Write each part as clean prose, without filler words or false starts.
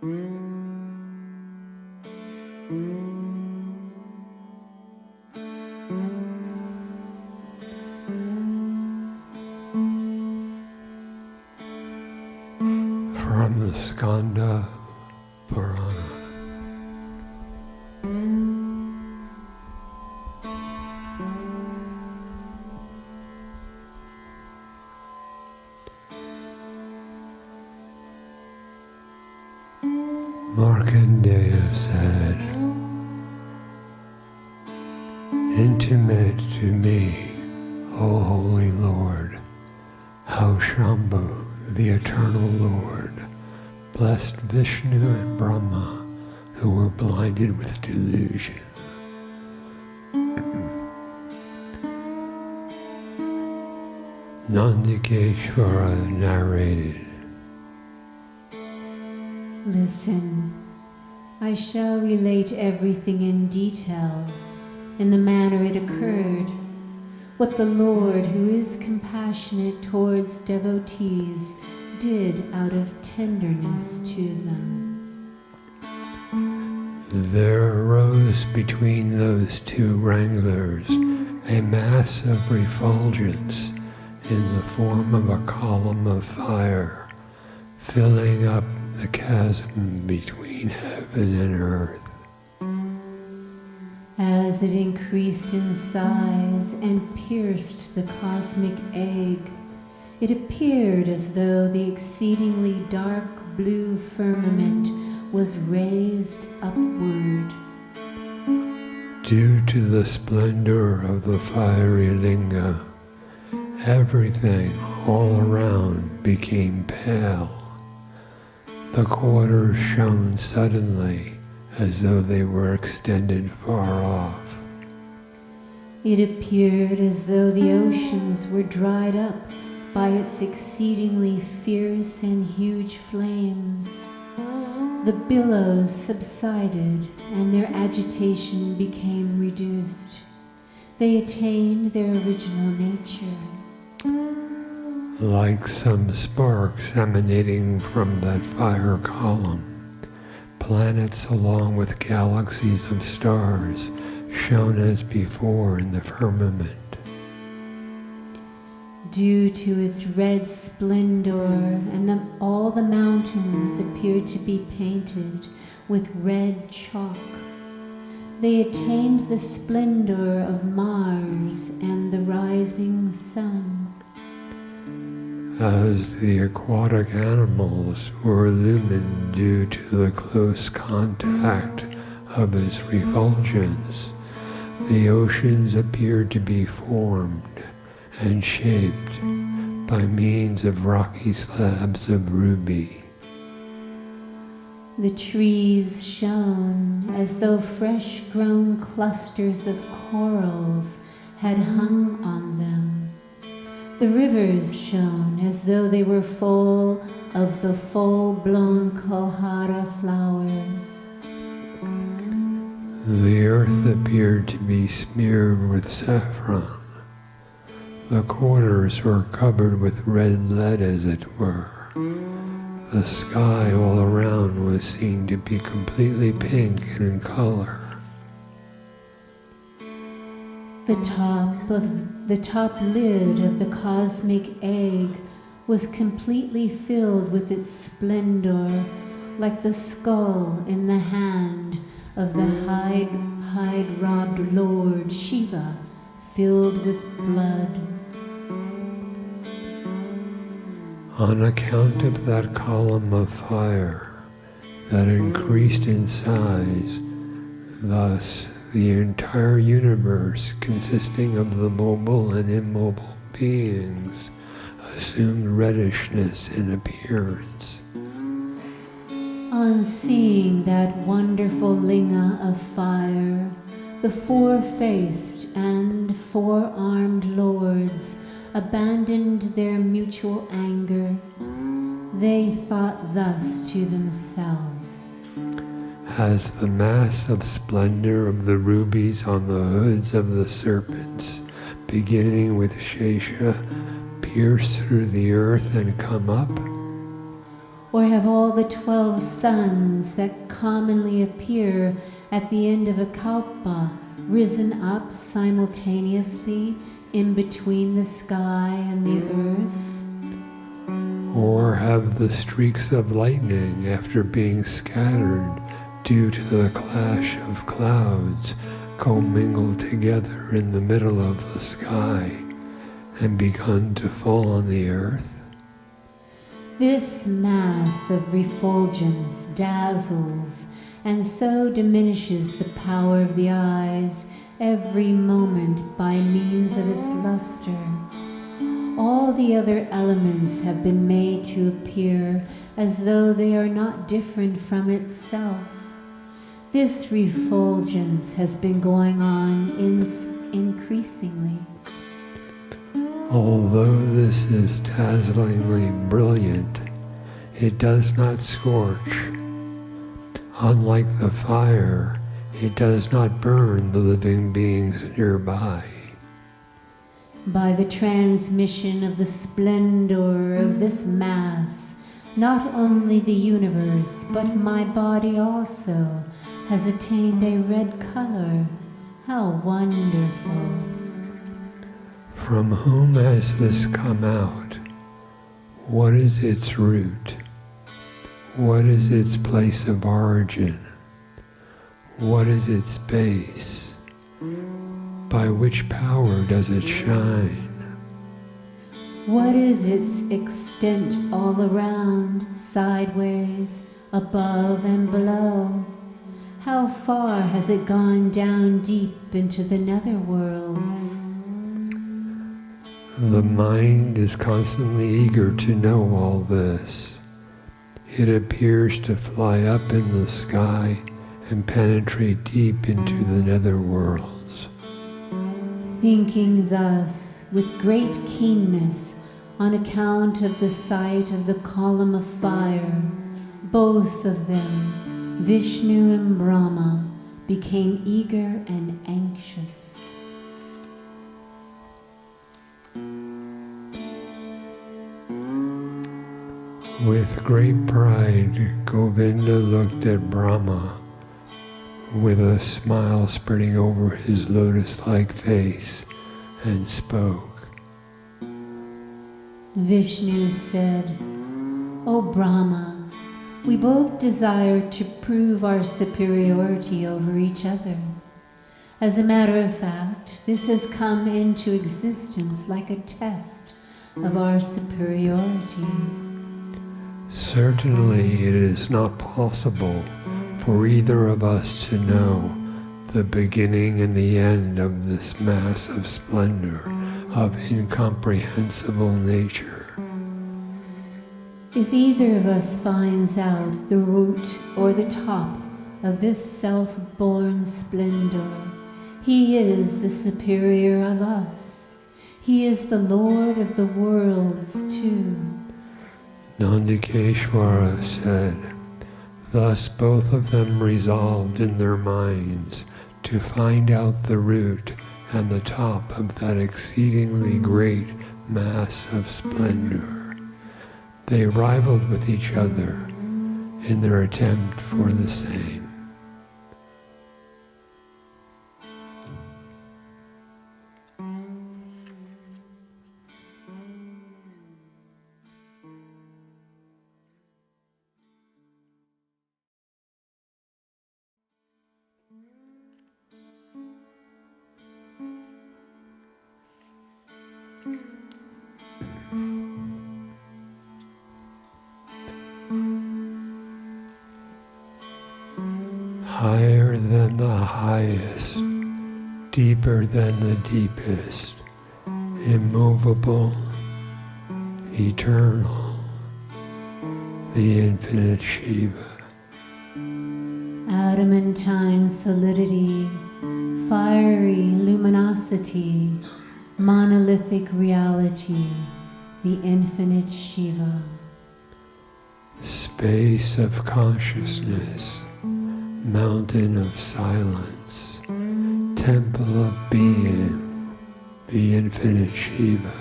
From the Skanda Purana. Markandeya said, "Intimate to me, O Holy Lord, how Shambhu, the Eternal Lord, blessed Vishnu and Brahma, who were blinded with delusion." Nandikeshvara narrated, "Listen, I shall relate everything in detail, in the manner it occurred, what the Lord, who is compassionate towards devotees, did out of tenderness to them. There arose between those two wranglers a mass of refulgence in the form of a column of fire, filling up the chasm between heaven and earth. As it increased in size and pierced the cosmic egg, it appeared as though the exceedingly dark blue firmament was raised upward. Due to the splendor of the fiery linga, everything all around became pale. The quarters shone suddenly as though they were extended far off. It appeared as though the oceans were dried up by its exceedingly fierce and huge flames. The billows subsided and their agitation became reduced. They attained their original nature. Like some sparks emanating from that fire column, planets along with galaxies of stars shone as before in the firmament. Due to its red splendor, and all the mountains appeared to be painted with red chalk. They attained the splendor of Mars and the rising sun. As the aquatic animals were illumined due to the close contact of its refulgence, the oceans appeared to be formed and shaped by means of rocky slabs of ruby. The trees shone as though fresh-grown clusters of corals had hung on them. The rivers shone as though they were full of the full-blown kalhara flowers. The earth appeared to be smeared with saffron. The quarters were covered with red lead, as it were. The sky all around was seen to be completely pink in color. The top lid of the cosmic egg was completely filled with its splendor, like the skull in the hand of the hide-robbed Lord Shiva, filled with blood. On account of that column of fire that increased in size, thus the entire universe, consisting of the mobile and immobile beings, assumed reddishness in appearance. On seeing that wonderful linga of fire, the four-faced and four-armed lords abandoned their mutual anger. They thought thus to themselves: Has the mass of splendor of the rubies on the hoods of the serpents, beginning with Shesha, pierced through the earth and come up? Or have all the 12 suns that commonly appear at the end of a kalpa risen up simultaneously in between the sky and the earth? Or have the streaks of lightning, after being scattered due to the clash of clouds, commingled together in the middle of the sky and begun to fall on the earth? This mass of refulgence dazzles and so diminishes the power of the eyes every moment by means of its luster. All the other elements have been made to appear as though they are not different from itself. This refulgence has been going on increasingly. Although this is dazzlingly brilliant, it does not scorch. Unlike the fire, it does not burn the living beings nearby. By the transmission of the splendor of this mass, not only the universe, but my body also has attained a red color. How wonderful! From whom has this come out? What is its root? What is its place of origin? What is its base? By which power does it shine? What is its extent all around, sideways, above and below? How far has it gone down deep into the netherworlds? The mind is constantly eager to know all this. It appears to fly up in the sky and penetrate deep into the netherworlds. Thinking thus with great keenness on account of the sight of the column of fire, both of them, Vishnu and Brahma, became eager and anxious. With great pride, Govinda looked at Brahma with a smile spreading over his lotus-like face and spoke. Vishnu said, "O Brahma, we both desire to prove our superiority over each other. As a matter of fact, this has come into existence like a test of our superiority. Certainly it is not possible for either of us to know the beginning and the end of this mass of splendor of incomprehensible nature. If either of us finds out the root or the top of this self-born splendor, he is the superior of us. He is the Lord of the worlds too." Nandikeshwara said, thus both of them resolved in their minds to find out the root and the top of that exceedingly great mass of splendor. They rivaled with each other in their attempt for the same. Higher than the highest, deeper than the deepest, immovable, eternal, the infinite Shiva. Adamantine solidity, fiery luminosity, monolithic reality, the infinite Shiva. Space of consciousness, mountain of silence, temple of being, the infinite Shiva.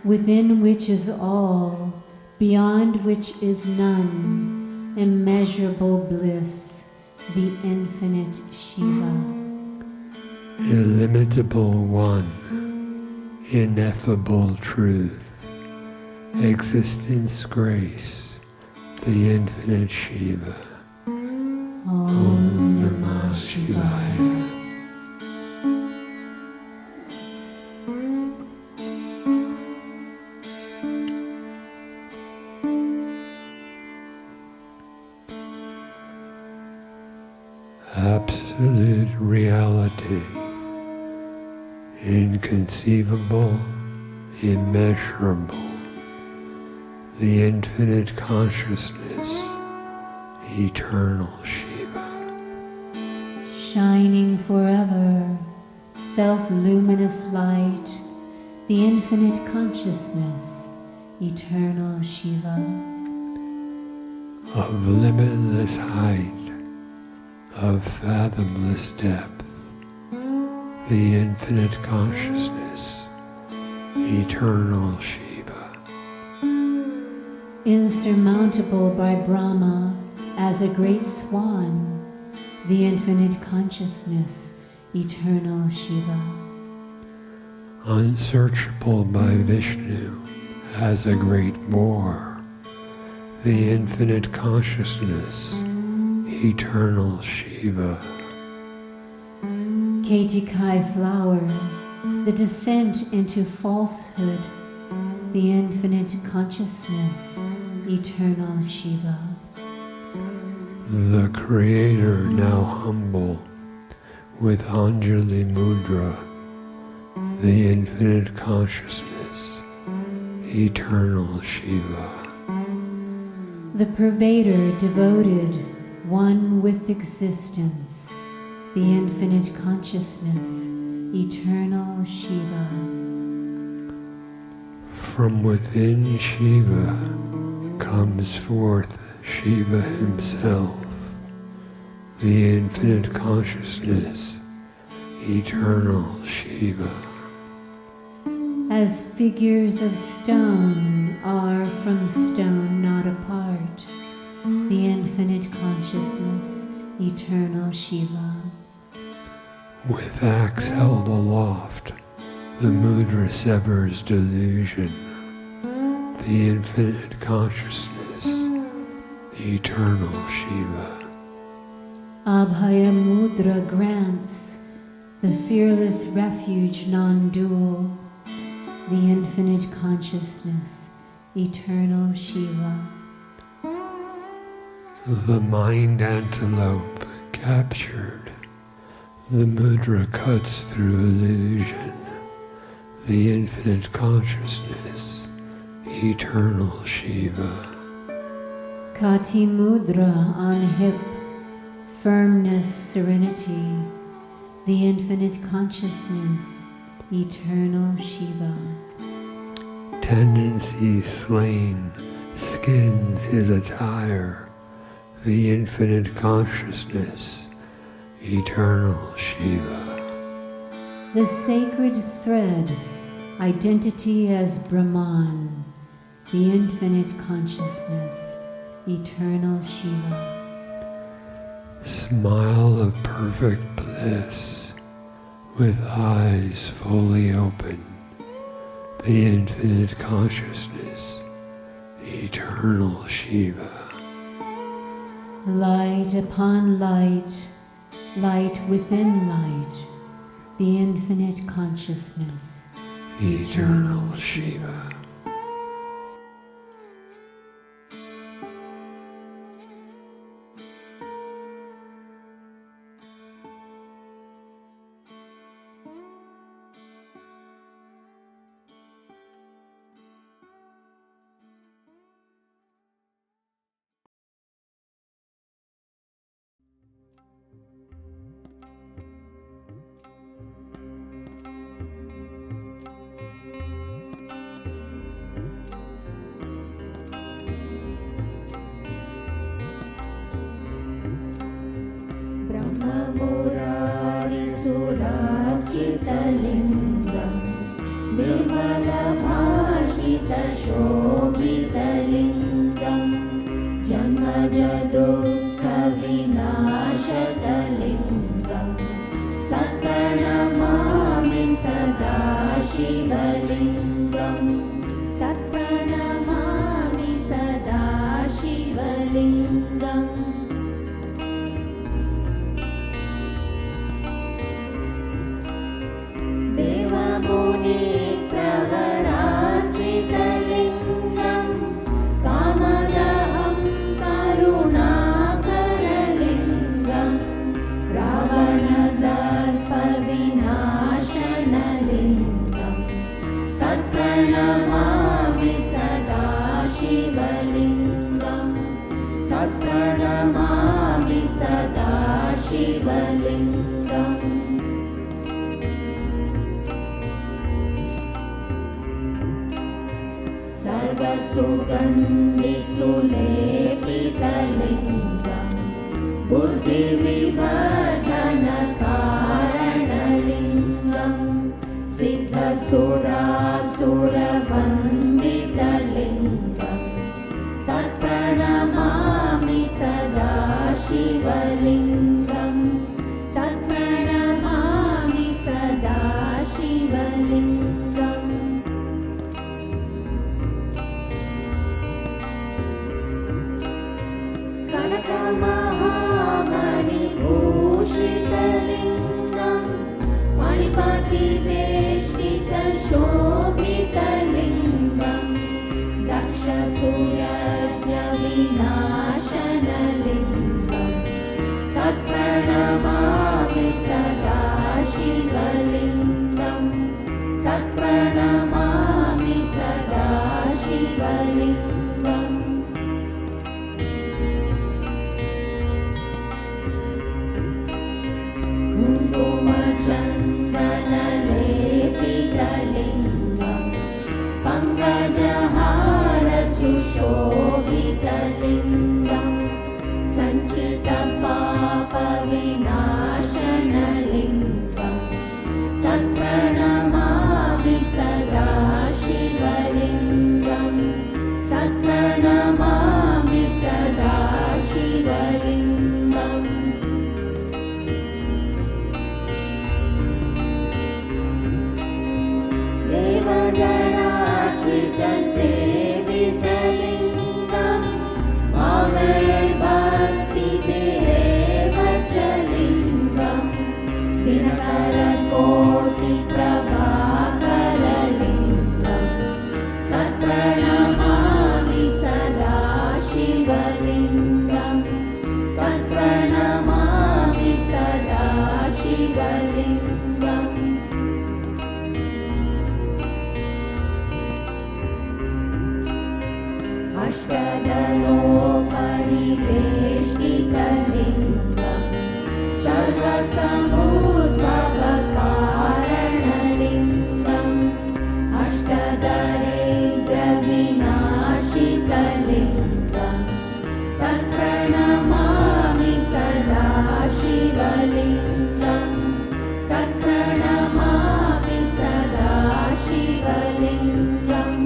Within which is all, beyond which is none, immeasurable bliss, the infinite Shiva. Illimitable One, ineffable truth, existence grace, the infinite Shiva. Om Namah Shivaya. Absolute reality, inconceivable, immeasurable, the infinite consciousness, eternal Shiva. Shining forever, self-luminous light, the infinite consciousness, eternal Shiva. Of limitless height, of fathomless depth, the infinite consciousness, eternal Shiva. Insurmountable by Brahma as a great swan, the infinite consciousness, eternal Shiva. Unsearchable by Vishnu as a great boar, the infinite consciousness, eternal Shiva. Karthigai flower, the descent into falsehood, the infinite consciousness, eternal Shiva. The Creator now humble, with Anjali Mudra, the infinite consciousness, eternal Shiva. The pervader devoted, one with existence, the infinite consciousness, eternal Shiva. From within Shiva comes forth Shiva himself, the infinite consciousness, eternal Shiva. As figures of stone are from stone not apart, the infinite consciousness, eternal Shiva. With axe held aloft, the mudra severs delusion, the infinite consciousness, eternal Shiva. Abhaya mudra grants the fearless refuge non-dual, the infinite consciousness, eternal Shiva. The mind antelope captured, the mudra cuts through illusion, the infinite consciousness, eternal Shiva. Kati mudra on hip, firmness, serenity, the infinite consciousness, eternal Shiva. Tendency slain skins his attire, the infinite consciousness, eternal Shiva. The sacred thread, identity as Brahman, the infinite consciousness, eternal Shiva. Smile of perfect bliss, with eyes fully open, the infinite consciousness, eternal Shiva. Light upon light, light within light, the infinite consciousness, eternal Shiva. Lingam, Nirmala Bhashi शोभितलिङ्गं जन्मजदुःखविनाशकलिङ्गं तत्प्रणमामि सदा शिवलिङ्गं तत्प्रणमामि सदा शिवलिङ्गम् देवमुनि प्रवराचितलिङ्गं कामदहं करुणाकरलिङ्गं रावणदर्पविनाशनलिङ्गं तत्प्रणमामि सदा शिवलिङ्गं तत्प्रणमामि सदा शिवलिङ्गम् सर्वसुगन्धिसुलेपितलिङ्गं बुद्धिविवर्धनकारणलिङ्गं सिद्धसुरासुरवन्दितलिङ्गं तत्प्रणमामि सदा शिवलिङ्गं तत्प्रणमामि सदा शिवलिङ्गम् कनकमहामणिभूषितलिङ्गं मणिपतिवेष्टितशोभितलिङ्गं दक्षसूयज्ञविनाशनलिङ्गं तत्प्रणमामि सदा शिवलिङ्गं तत्प्रणमामि सदा शिवलिङ्गम् कुङ्कुमचन्दनलेपितलिङ्गं पङ्कजहारसुशोभितलिङ्गं सञ्चितपापविनाशनलिङ्गं तत्प्रणमामि सदा शिवलिङ्गं तत्प्रणमामि सदा शिवलिङ्गम् देवगणार्चितसेवितलिङ्गं भावैर्भक्तिभिरेव च लिङ्गं दिनकरकोटिप्रभाकरलिङ्गं तत्प्रणमामि सदा शिवलिङ्गं तत्प्रणमामि सदा शिवलिङ्गम् अष्टदलोपरिवेष्टितलिङ्गं सर्वसमुद्भवकारणलिङ्गं अष्टदरिद्रविनाशितलिङ्गं तत्प्रणमामि सदा शिवलिङ्गं तत्प्रणमामि सदा शिवलिङ्गम्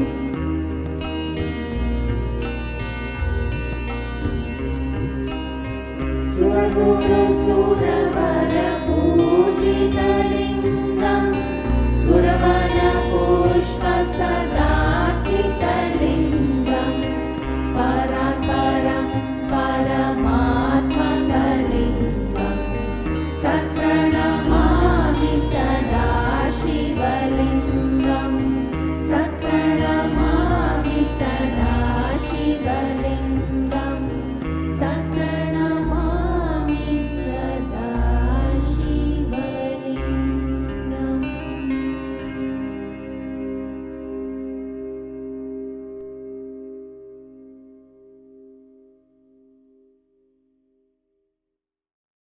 सुरगुरुसुरवरपूजितलिङ्गं सुरवनपुष्पसदा